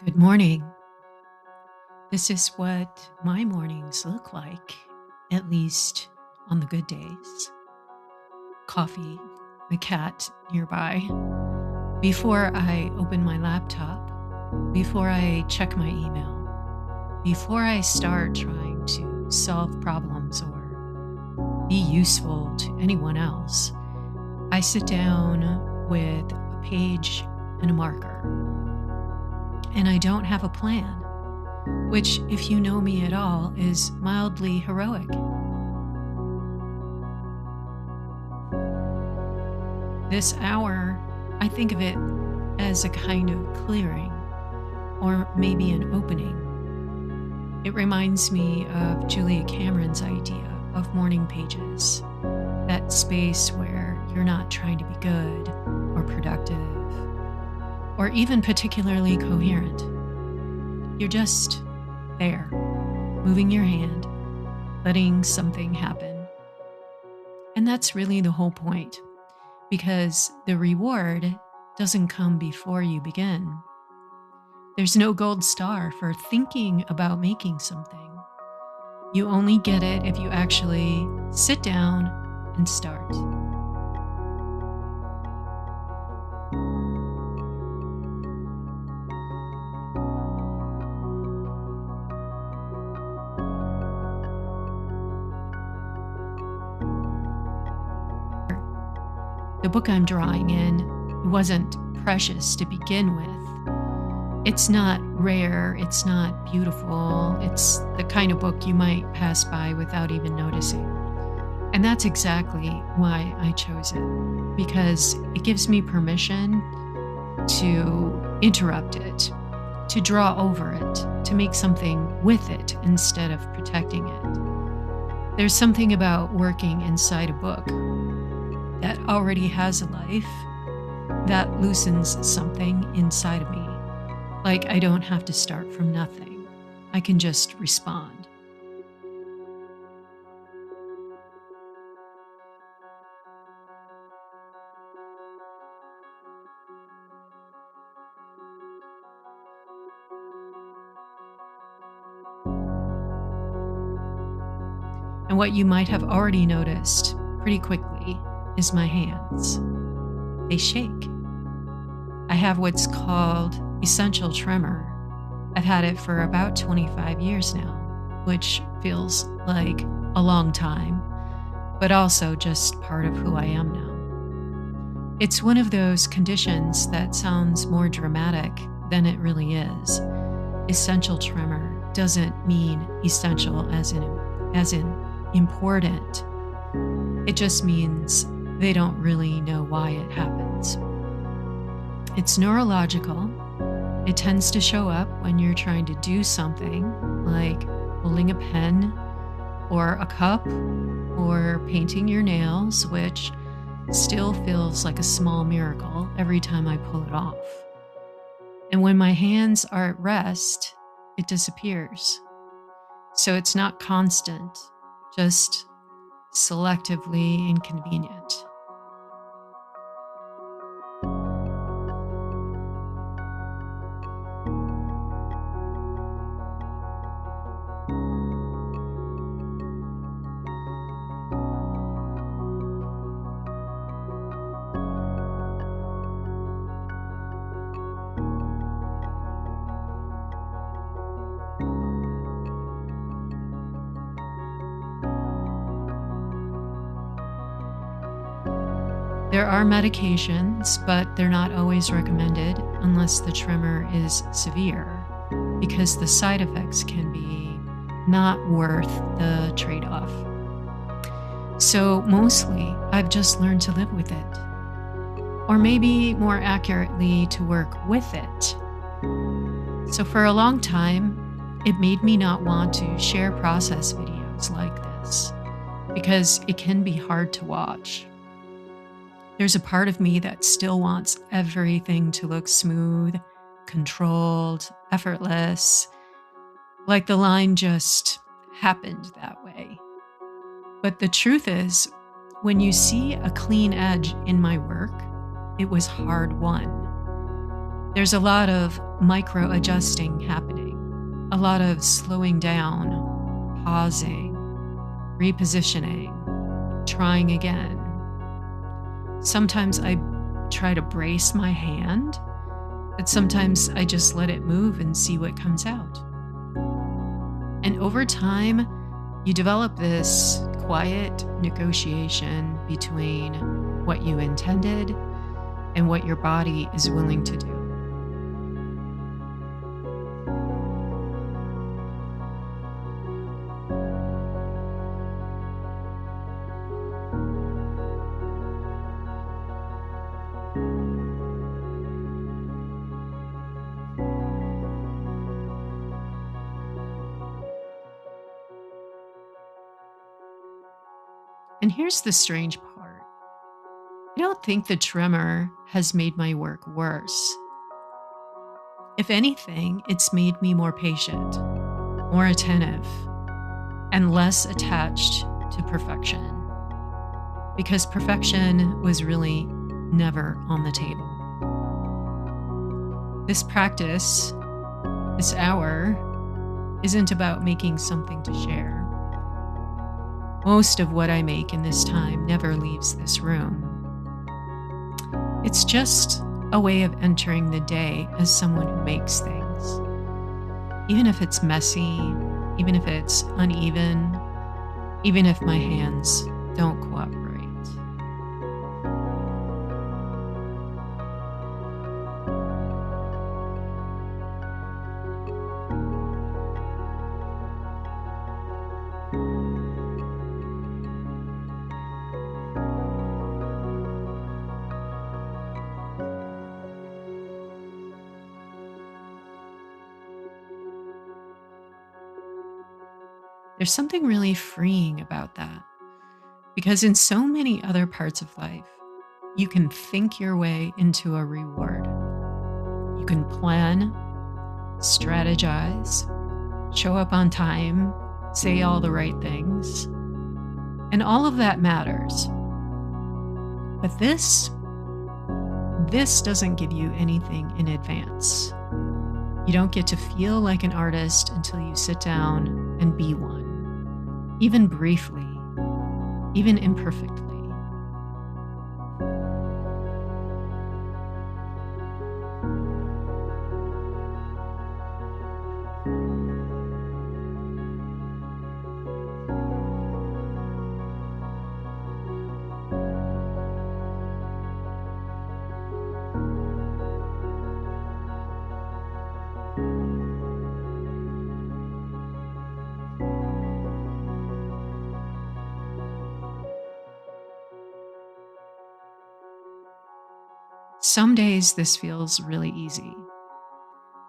Good morning. This is what my mornings look like, at least on the good days. Coffee, the cat nearby. Before I open my laptop, before I check my email, before I start trying to solve problems or be useful to anyone else, I sit down with a page and a marker. And I don't have a plan, which, if you know me at all, is mildly heroic. This hour, I think of it as a kind of clearing, or maybe an opening. It reminds me of Julia Cameron's idea of morning pages, that space where you're not trying to be good or productive or even particularly coherent. You're just there, moving your hand, letting something happen. And that's really the whole point, because the reward doesn't come before you begin. There's no gold star for thinking about making something. You only get it if you actually sit down and start. The book I'm drawing in wasn't precious to begin with. It's not rare, it's not beautiful, it's the kind of book you might pass by without even noticing. And that's exactly why I chose it, because it gives me permission to interrupt it, to draw over it, to make something with it instead of protecting it. There's something about working inside a book that already has a life that loosens something inside of me. Like I don't have to start from nothing. I can just respond. And what you might have already noticed pretty quickly is my hands. They shake. I have what's called essential tremor. I've had it for about 25 years now, which feels like a long time, but also just part of who I am now. It's one of those conditions that sounds more dramatic than it really is. Essential tremor doesn't mean essential as in important. It just means they don't really know why it happens. It's neurological. It tends to show up when you're trying to do something like holding a pen or a cup or painting your nails, which still feels like a small miracle every time I pull it off. And when my hands are at rest, it disappears. So it's not constant, just selectively inconvenient. There are medications, but they're not always recommended unless the tremor is severe, because the side effects can be not worth the trade-off. So mostly, I've just learned to live with it, or maybe more accurately, to work with it. So for a long time, it made me not want to share process videos like this, because it can be hard to watch. There's a part of me that still wants everything to look smooth, controlled, effortless, like the line just happened that way. But the truth is, when you see a clean edge in my work, it was hard won. There's a lot of micro adjusting happening, a lot of slowing down, pausing, repositioning, trying again. Sometimes I try to brace my hand, but sometimes I just let it move and see what comes out. And over time, you develop this quiet negotiation between what you intended and what your body is willing to do. And here's the strange part. I don't think the tremor has made my work worse. If anything, it's made me more patient, more attentive, and less attached to perfection. Because perfection was really never on the table. This practice, this hour, isn't about making something to share. Most of what I make in this time never leaves this room. It's just a way of entering the day as someone who makes things. Even if it's messy, even if it's uneven, even if my hands don't cooperate. There's something really freeing about that. Because in so many other parts of life, you can think your way into a reward. You can plan, strategize, show up on time, say all the right things. And all of that matters. But this doesn't give you anything in advance. You don't get to feel like an artist until you sit down and be one, even briefly, even imperfectly. Some days this feels really easy.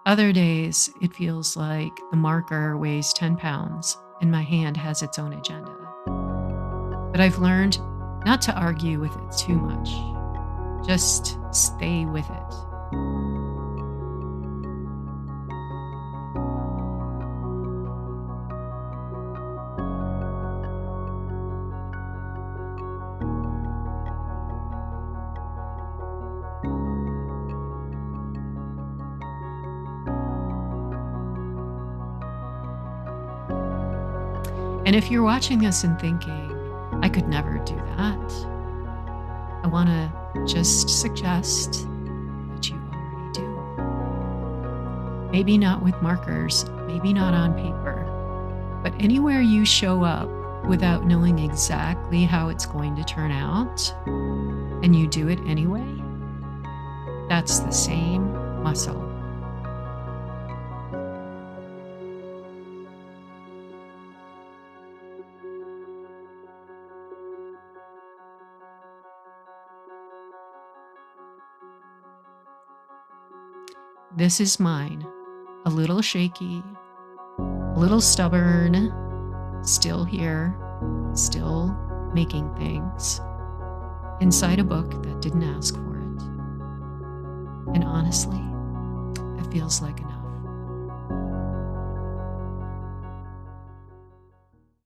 Other days it feels like the marker weighs 10 pounds and my hand has its own agenda. But I've learned not to argue with it too much. Just stay with it. And if you're watching this and thinking, I could never do that, I want to just suggest that you already do. Maybe not with markers, maybe not on paper, but anywhere you show up without knowing exactly how it's going to turn out, and you do it anyway, that's the same muscle. This is mine, a little shaky, a little stubborn, still here, still making things, inside a book that didn't ask for it. And honestly, it feels like enough.